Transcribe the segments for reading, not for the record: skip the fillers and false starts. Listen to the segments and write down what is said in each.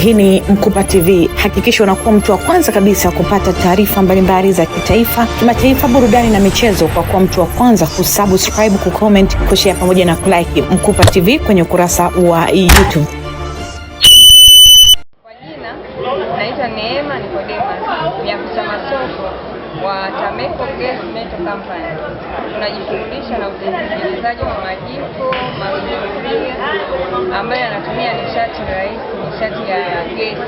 Hii ni Mkupa TV. Hakikisha unakuwa mtu wa kwanza kabisa kupata taarifa mbalimbali za kitaifa, kimataifa, burudani na michezo kwa kuwa mtu wa kwanza kusubscribe, kucomment, kushare pamoja na kulike Mkupa TV kwenye ukurasa wa YouTube. Kwa jina naitwa Neema Nikodema, ni afisa masoko wa Tameco Gas Metal Company. Tunajishughulisha na utengenezaji wa majiko, masufuria ambayo yanatumia nishati rahisi, nishati ya gesi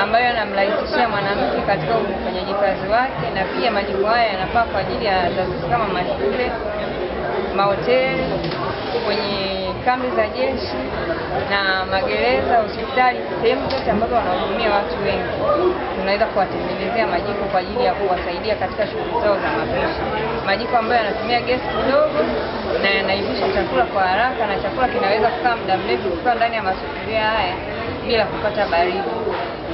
ambayo yanamrahisishia mwanamke katika ufanyaji kazi wake, na pia majiko haya yanafaa kwa ajili ya taasisi kama mashule, mahoteli, kwenye kambi za jeshi na magereza, hospitali, sehemu zote ambazo wanahudumia watu wengi. Tunaweza kuwatengenezea majiko kwa ajili ya kuwasaidia katika shughuli zao za mapishi. Majiko ambayo yanatumia gesi kidogo na yanaivisha chakula kwa haraka, na chakula kinaweza kukaa muda mrefu kikiwa ndani ya masufuria haya bila kupata baridi.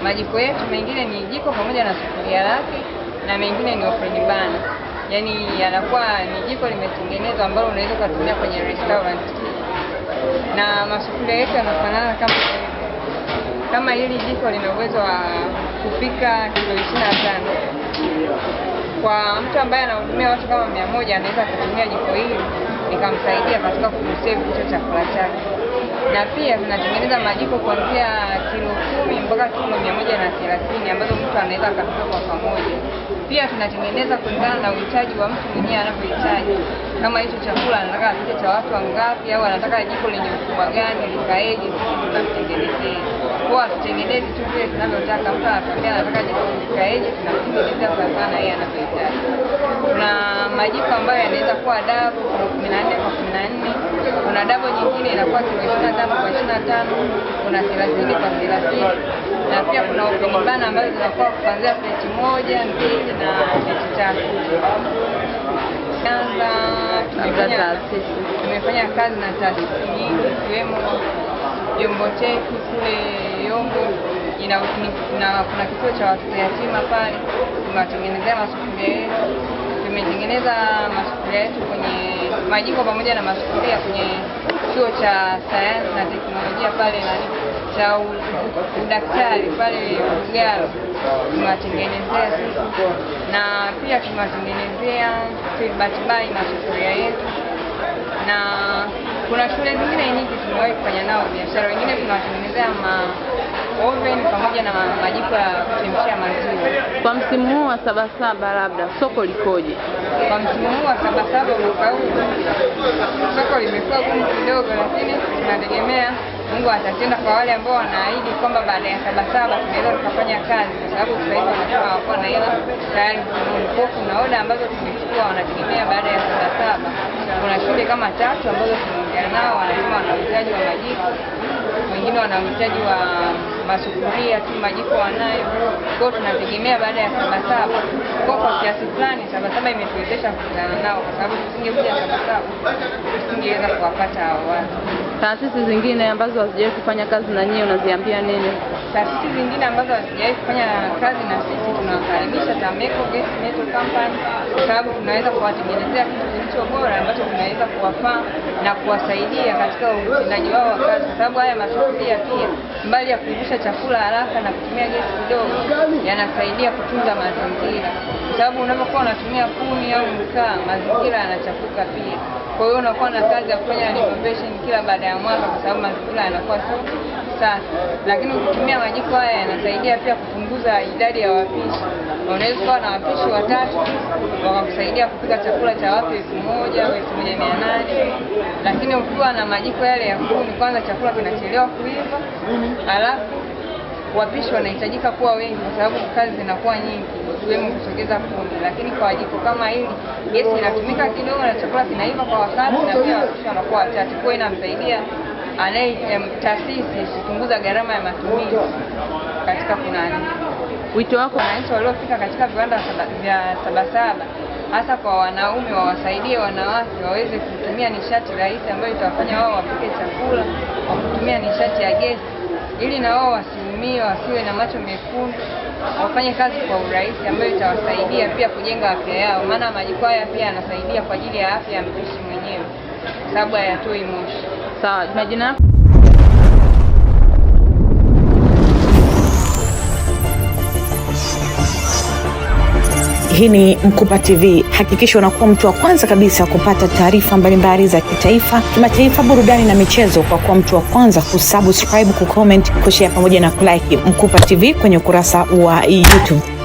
Majiko yetu mengine ni jiko pamoja na sufuria lake, na mengine ni open burner. Yaani yanakuwa ni jiko limetengenezwa ambalo unaweza kutumia kwenye restaurant. Na masufuria yetu yanafanana kama hili jiko lina uwezo wa kupika kilo 25. Kwa mtu ambaye anahudumia watu kama 100 anaweza kutumia jiko hili likamsaidia katika kusave hicho chakula chake. Na pia tunatengeneza majiko kuanzia kilo 10 mpaka kilo 130 ambazo mtu anaweza akapika kwa pamoja. Pia tunatengeneza kulingana na uhitaji wa mtu mwenyewe anapohitaji. Kama hicho chakula anataka apike cha watu wangapi, au anataka jiko lenye ukubwa gani, likaeje, sisi tunamtengenezea. Kwa tutengeneze tu vile tunavyotaka. Mtu anataka jiko likaeje, tunamtengenezea kwa sana yeye anapohitaji. Kuna majiko ambayo yanaweza kuwa double 14 kwa 14. Kuna double nyingine inakuwa kilo 25 kwa 25, kuna 30 kwa 30. Na pia kuna open burner ambazo zinakuwa kuanzia plate 1, 2 na plate 3. Tumefanya kazi na taasisi nyingi ikiwemo Jombo Teki kule Yombo. Kuna kituo cha watoto yatima pale, tunatengenezea masufuria yetu. Tumetengeneza masufuria yetu kwenye majiko pamoja na masufuria kwenye chuo cha sayansi na teknolojia pale na cha udaktari pale Ugalo. Tunatengenezea sisi, na pia tunatengenezea batibai masufuria yetu. Na kuna shule zingine nyingi tumewahi kufanya nao biashara. Wengine tunawatengenezea oven pamoja na majiko ya kuchemshia maziwa. Kwa msimu huu wa Sabasaba labda soko likoje? Kwa msimu huu wa Sabasaba mwaka huu soko limekuwa gumu kidogo, lakini tunategemea Mungu atatenda kwa wale ambao wanaahidi kwamba baada ya Sabasaba tunaweza tukafanya kazi, kwa sababu sasa hivi wanasema wako na hela tayari mkopo na oda ambazo tumechukua. Wanategemea baada ya Sabasaba. Kuna shule kama 3 ambazo tunaongea nao, wanasema wana uhitaji wa majiko, wengine wana uhitaji wa masufuria tu, majiko wanayo. Kwa hiyo tunategemea baada ya Sabasaba. Kwa kiasi fulani Sabasaba imetuwezesha kukutana nao, kwa sababu tusingekuja Sabasaba tusingeweza kuwapata hao watu. Taasisi zingine ambazo hazijawahi kufanya kazi na nyinyi unaziambia nini? Taasisi zingine ambazo hazijawahi kufanya kazi na sisi tunawakaribisha Tameco Gas Metal Company, kwa sababu tunaweza kuwatengenezea kitu kilicho bora ambacho tunaweza kuwafaa na kuwasaidia katika utendaji wao wa kazi, kwa sababu haya masufuria pia mbali ya kuivisha chakula haraka na kutumia gesi kidogo, yanasaidia kutunza mazingira, kwa sababu unapokuwa unatumia kuni au mkaa mazingira yanachafuka pia. Kwa hiyo unakuwa na kazi ya kufanya renovation kila baada ya mwaka, kwa sababu mazingira yanakuwa safi. Lakini ukitumia majiko haya yanasaidia pia kupunguza idadi ya wapishi. Unaweza kuwa na wapishi 3 wakakusaidia kupika chakula cha watu 1000 au 1800. Lakini ukiwa na majiko yale ya kuni, kwanza chakula kinachelewa kuiva, alafu wapishi wanahitajika kuwa wengi kwa sababu kazi zinakuwa nyingi, ikiwemo kusogeza kuni. Lakini kwa jiko kama hili gesi inatumika kidogo na chakula kinaiva kwa wakati, na pia wapishi wanakuwa wachache. Kwa hiyo inamsaidia taasisi kupunguza gharama ya matumizi katika kunani. Wito wako wananchi waliofika katika viwanda vya Sabasaba, hasa kwa wanaume, wawasaidie wanawake waweze kutumia nishati rahisi ambayo itawafanya wao wapike chakula kwa kutumia nishati ya gesi, ili na wao wasiumie, wasiwe na macho mekundu, wafanye kazi kwa urahisi ambayo itawasaidia pia kujenga afya yao. Maana majiko haya pia yanasaidia kwa ajili ya afya ya mpishi mwenyewe, sababu hayatoi moshi. Sawa, majina Hii ni Mkupa TV. Hakikisha unakuwa mtu wa kwanza kabisa kupata taarifa mbalimbali za kitaifa, kimataifa, burudani na michezo kwa kuwa mtu wa kwanza kusubscribe, kucomment, kushare pamoja na kulike Mkupa TV kwenye ukurasa wa YouTube.